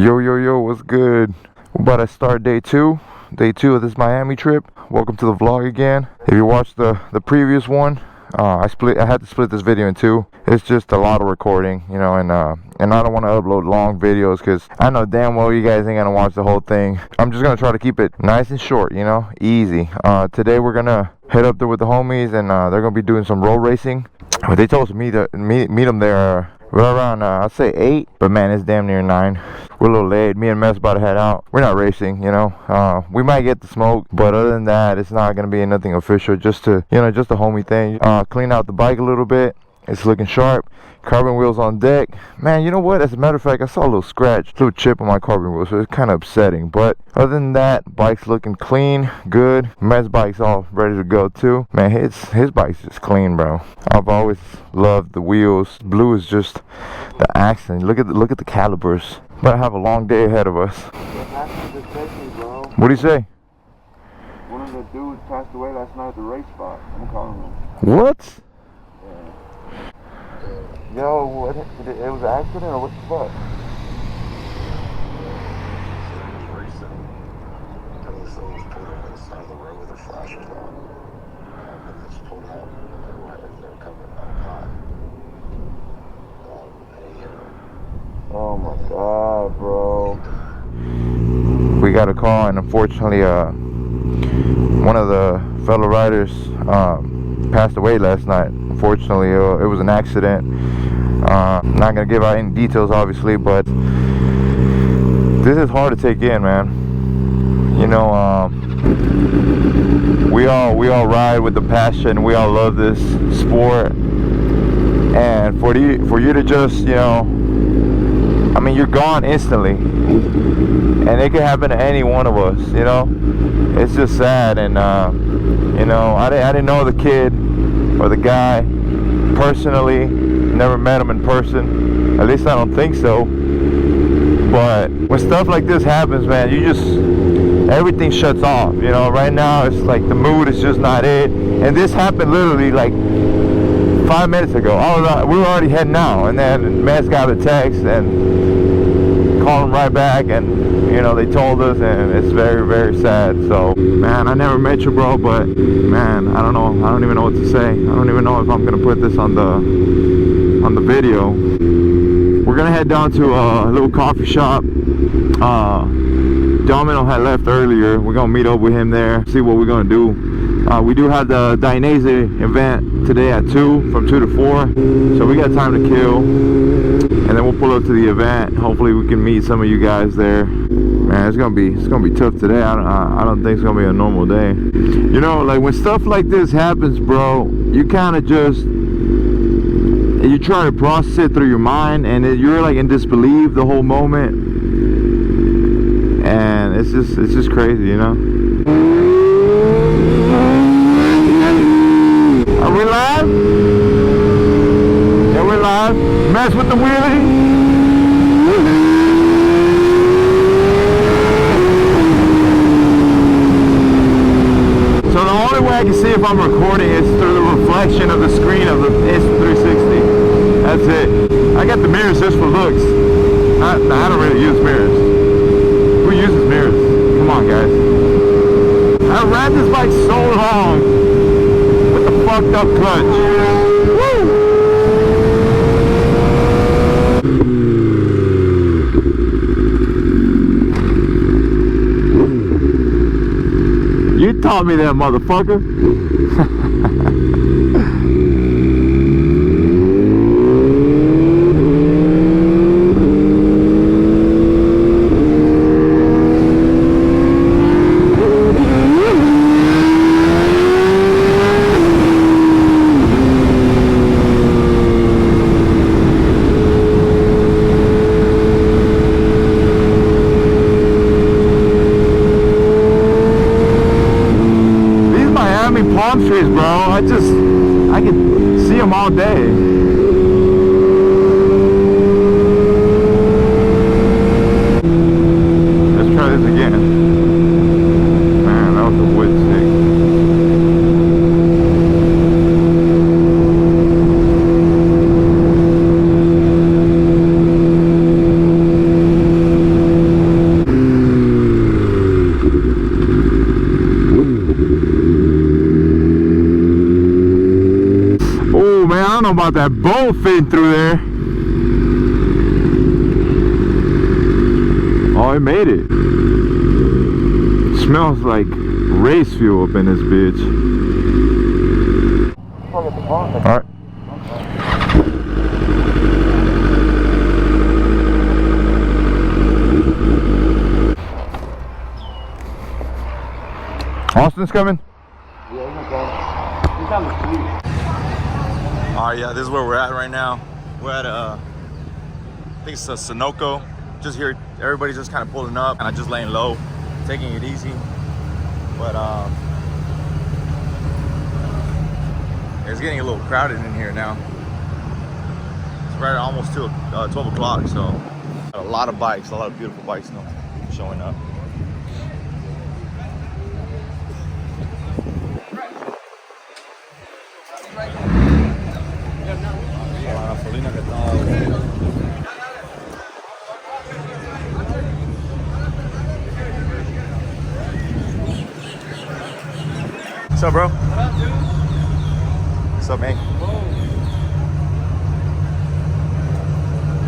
Yo, yo, yo, what's good? We're about to start day two of this Miami trip. Welcome to the vlog again. If you watched the previous one, I had to split this video in two. It's just a lot of recording, you know, and I don't want to upload long videos because I know damn well you guys ain't gonna watch the whole thing. I'm just gonna try to keep it nice and short, you know, easy. Today we're gonna head up there with the homies, and they're gonna be doing some road racing. But they told me to meet them there right around I'd say 8, but man, it's damn near 9. We're a little late. Me and Mess about to head out. We're not racing, you know. We might get the smoke, but other than that, it's not gonna be nothing official. Just to, you know, just a homie thing. Clean out the bike a little bit. It's looking sharp. Carbon wheels on deck. Man, you know what? As a matter of fact, I saw a little scratch, little chip on my carbon wheel, so it's kind of upsetting. But other than that, bike's looking clean, good. Mess bike's all ready to go too. Man, his bike's just clean, bro. I've always loved the wheels. Blue is just the accent. Look at the calipers. But I have a long day ahead of us. What do you say? One of the dudes passed away last night at the race spot. I'm calling him. What? Yeah. Yo, what? It was an accident or what the fuck? Racing. And this was pulled over the side of the road with their flashers on. And they just pulled out. They were coming up high. Oh my god, bro. We got a call, and unfortunately, one of the fellow riders passed away last night. Unfortunately, it was an accident. Not gonna give out any details, obviously, but this is hard to take in, man. You know, we all ride with the passion. We all love this sport, and for you to just, you know, I mean, you're gone instantly, and it could happen to any one of us, you know. It's just sad. And you know, I didn't know the kid or the guy personally, never met him in person, at least I don't think so. But when stuff like this happens, man, you just, everything shuts off, you know. Right now it's like the mood is just not it, and this happened literally like 5 minutes ago. We were already heading out, and then Mess got a text and called him right back, and you know, they told us, and it's very, very sad. So man, I never met you, bro, but man, I don't know, I don't even know what to say. I don't even know if I'm gonna put this on the video. We're gonna head down to a little coffee shop. Domino had left earlier. We're gonna meet up with him there, see what we're gonna do. We do have the Dainese event today at 2, from 2 to 4, so we got time to kill, and then we'll pull up to the event. Hopefully we can meet some of you guys there. Man, it's gonna be tough today. I don't think it's gonna be a normal day. You know, like when stuff like this happens, bro, you kind of just, you try to process it through your mind, and you're like in disbelief the whole moment, and it's just crazy, you know. Are we live? Yeah, we're live. Mess with the wheelie. So the only way I can see if I'm recording is through the reflection of the screen of the Insta360. That's it. I got the mirrors just for looks. I don't really use mirrors. Who uses mirrors? Come on, guys. I ran this bike so long. Fucked up clutch. Woo! You taught me that, motherfucker. Palm trees, bro. I can see them all day. Let's try this again. Man, that was a wood stick. about that bolt fitting through there. Oh, it made it. Smells like race fuel up in this bitch. Alright. Austin's coming? Alright, yeah, this is where we're at right now. We're at I think it's a Sunoco. Just here, everybody's just kind of pulling up, and I'm just laying low, taking it easy. But it's getting a little crowded in here now. It's right at almost 12 o'clock, so a lot of bikes, a lot of beautiful bikes now showing up. What's up, bro? What's up, man?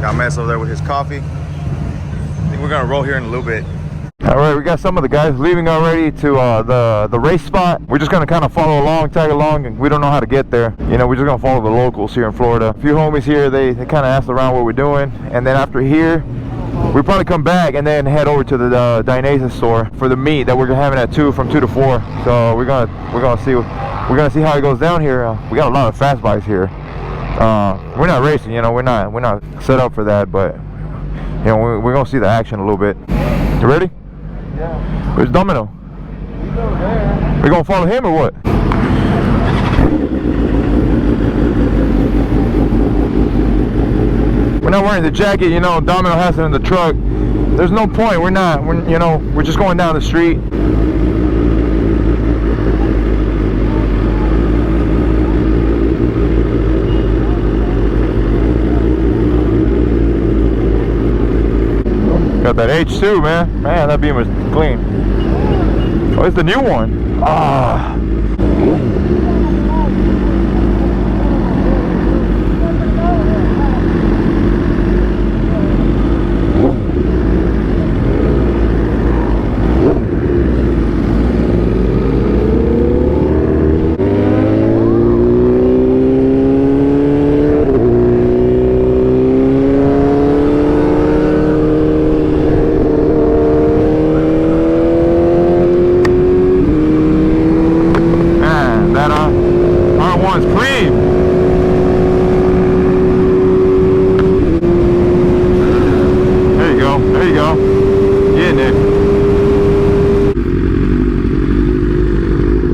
Got Mess over there with his coffee. I think we're gonna roll here in a little bit. All right, we got some of the guys leaving already to the race spot. We're just gonna kind of follow along, tag along, and we don't know how to get there. You know, we're just gonna follow the locals here in Florida. A few homies here, they kind of asked around what we're doing, and then after here, we probably come back and then head over to the Dainese store for the meet that we're having at 2 from 2 to 4. So we're gonna see how it goes down here. We got a lot of fast bikes here. We're not racing, you know, we're not set up for that, but you know, we're gonna see the action a little bit. You ready? Yeah. Where's Domino? He's over there. We gonna follow him or what? We're not wearing the jacket, you know. Domino has it in the truck. There's no point. We're just going down the street. Got that H2, man. Man, that beam was clean. Oh, it's the new one. Ah.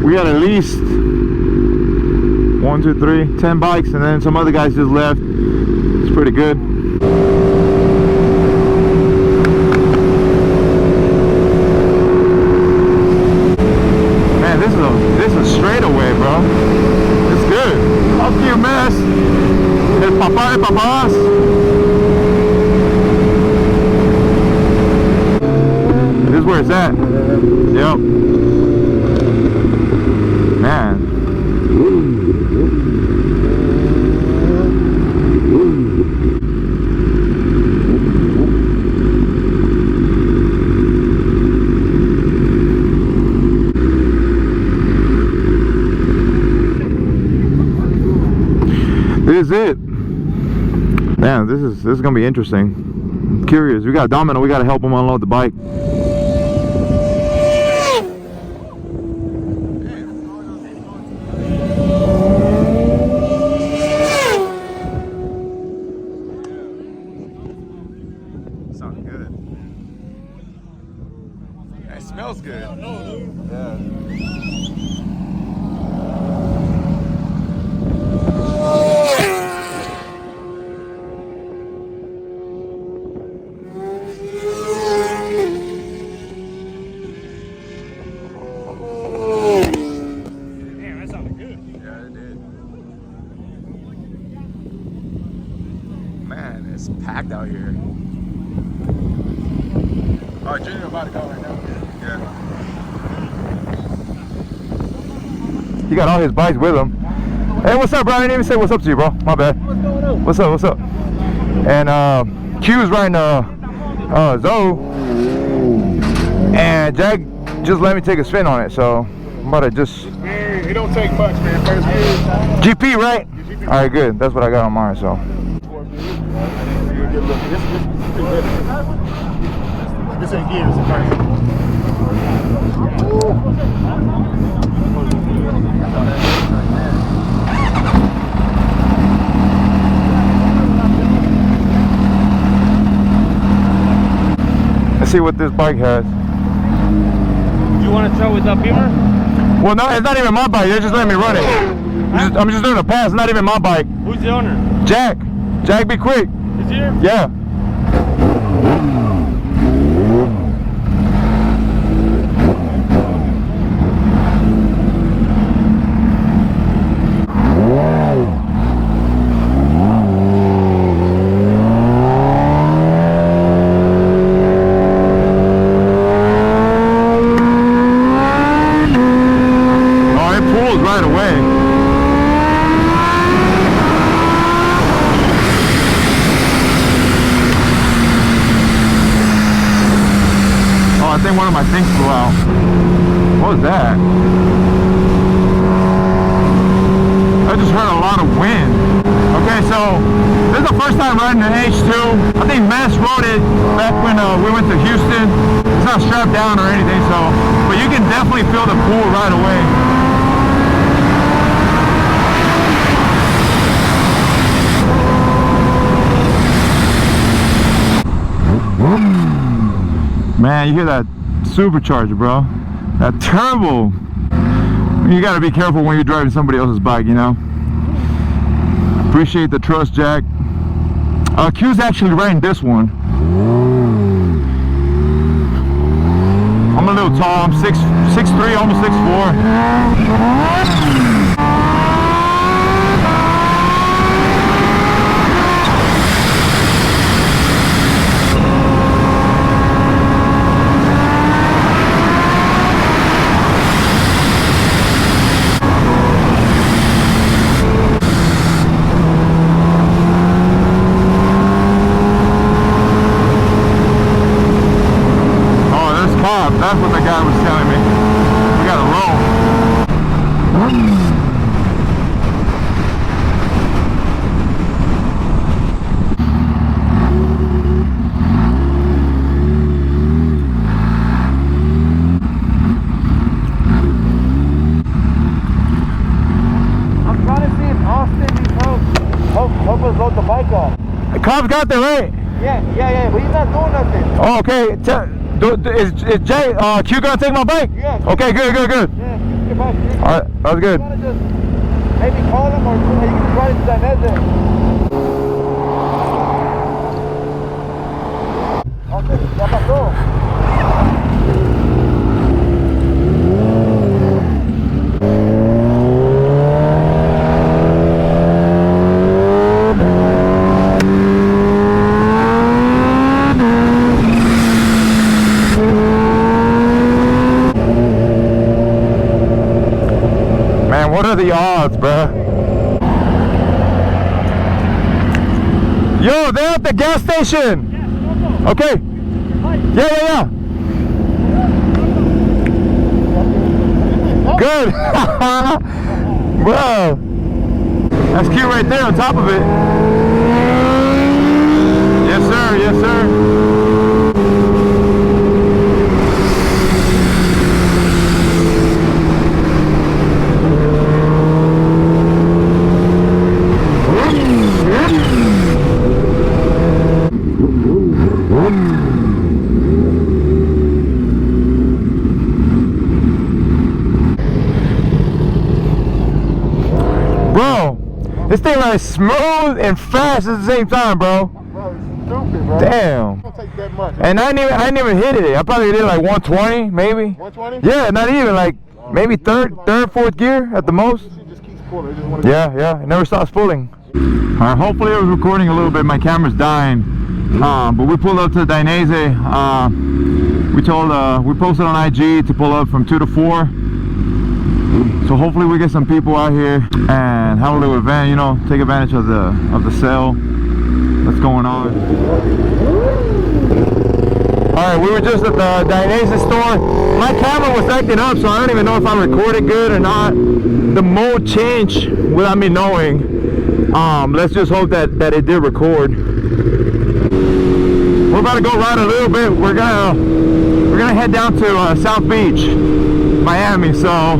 We got at least 1, 2, 3, 10 bikes, and then some other guys just left. It's pretty good. Man, this is a straightaway, bro. It's good. Up to you, Mess. El papá de papás. This is where it's at. Yep. Man. This is it. Man, this is gonna be interesting. I'm curious. We got Domino, we gotta help him unload the bike. Sounds good. It smells good. Yeah. Man, it's packed out here. All right, Junior about to go right now. Yeah. He got all his bikes with him. Hey, what's up, bro? I didn't even say what's up to you, bro. My bad. What's going on? What's up? What's up? And Q's riding Zoe, and Jack just let me take a spin on it, so I'm about to just. Man, it don't take much, man. First gear. GP, right? All right, good. That's what I got on mine, so. This ain't gears, it's first. Let's see what this bike has. Do you want to try with that Beamer? Well, no, it's not even my bike. They're just letting me run it. I'm just doing a pass. It's not even my bike. Who's the owner? Jack. Jack, be quick. Is he here? Yeah. Right away. Oh, I think one of my things flew out. What was that? I just heard a lot of wind. Okay, so this is the first time riding an H2. I think Mass rode it back when we went to Houston. It's not strapped down or anything, so, but you can definitely feel the pull right away. Man, you hear that supercharger, bro? That turbo. You gotta be careful when you're driving somebody else's bike, you know? Appreciate the trust, Jack. Q's actually riding this one. I'm a little tall. I'm 6'3", almost 6'4". That's what the guy was telling me. We gotta roll. I'm trying to see if Austin needs help us load the bike up. The cop's got there, right? Yeah, but he's not doing nothing. Oh, okay. Is Jay, Q gonna take my bike? Yeah. Okay, good. Yeah, get back here. Alright, that's good. You wanna just maybe call him or you can just ride it to Dainese. Okay, ya pasó. What are the odds, bruh? Yo, they're at the gas station. Okay. Yeah. Good. Bro. That's cute right there on top of it. Yes, sir. Yes, sir. Bro, this thing runs smooth and fast at the same time, bro. Bro, it's stupid, bro. Damn. It don't take that much. And I ain't even hit it. I probably did like 120, maybe. 120? Yeah, not even, like maybe third, fourth gear at the most. It just keeps pulling. It just wanna Yeah, it never stops pulling. Alright, hopefully I was recording a little bit. My camera's dying. But we pulled up to Dainese. We posted on IG to pull up from 2 to 4. So hopefully we get some people out here and have a little event, you know, take advantage of the sale that's going on. Alright, we were just at the Dainese store. My camera was acting up, so I don't even know if I recorded good or not. The mode changed without me knowing. Let's just hope that it did record. We're about to go ride a little bit. We're gonna head down to South Beach, Miami. So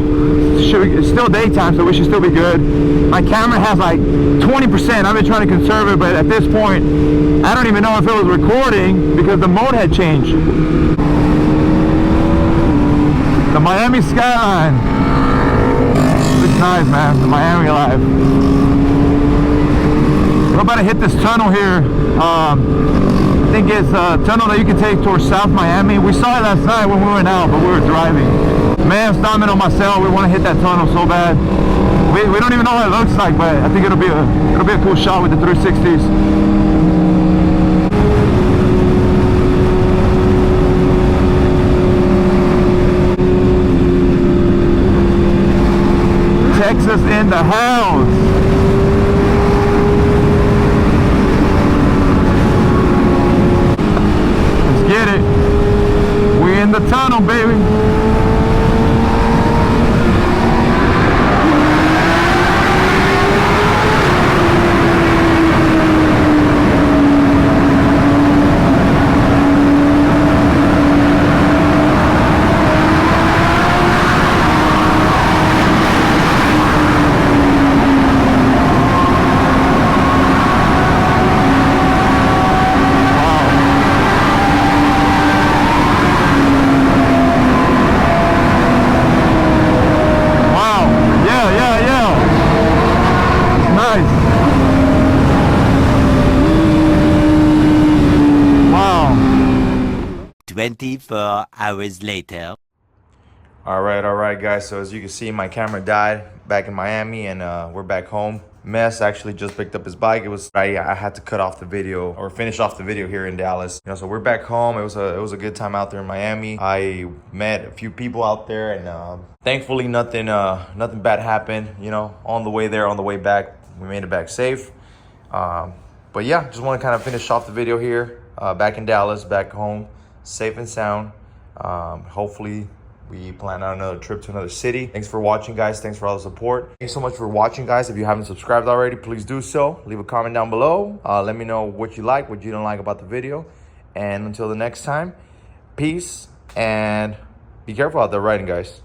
it's still daytime, so we should still be good. My camera has like 20%. I've been trying to conserve it, but at this point, I don't even know if it was recording because the mode had changed. The Miami skyline looks nice, man. The Miami life. We're about to hit this tunnel here. I think it's a tunnel that you can take towards South Miami. We saw it last night when we went out, but we were driving. Man, stopping on my cell. We want to hit that tunnel so bad. We don't even know what it looks like, but I think it'll be a cool shot with the 360s. Texas in the house. Let's get it. We in the tunnel, baby. Nice. Wow. 24 hours later. All right, guys. So as you can see, my camera died back in Miami, and we're back home. Mess actually just picked up his bike. It was I had to cut off the video or finish off the video here in Dallas. You know, so we're back home. It was a good time out there in Miami. I met a few people out there, and thankfully nothing bad happened. You know, on the way there, on the way back, we made it back safe. But yeah, just want to kind of finish off the video here. Back in Dallas, back home, safe and sound. Hopefully we plan on another trip to another city. Thanks for watching, guys. Thanks for all the support. Thanks so much for watching, guys. If you haven't subscribed already, please do so. Leave a comment down below. Let me know what you like, what you don't like about the video. And until the next time, peace and be careful out there riding, guys.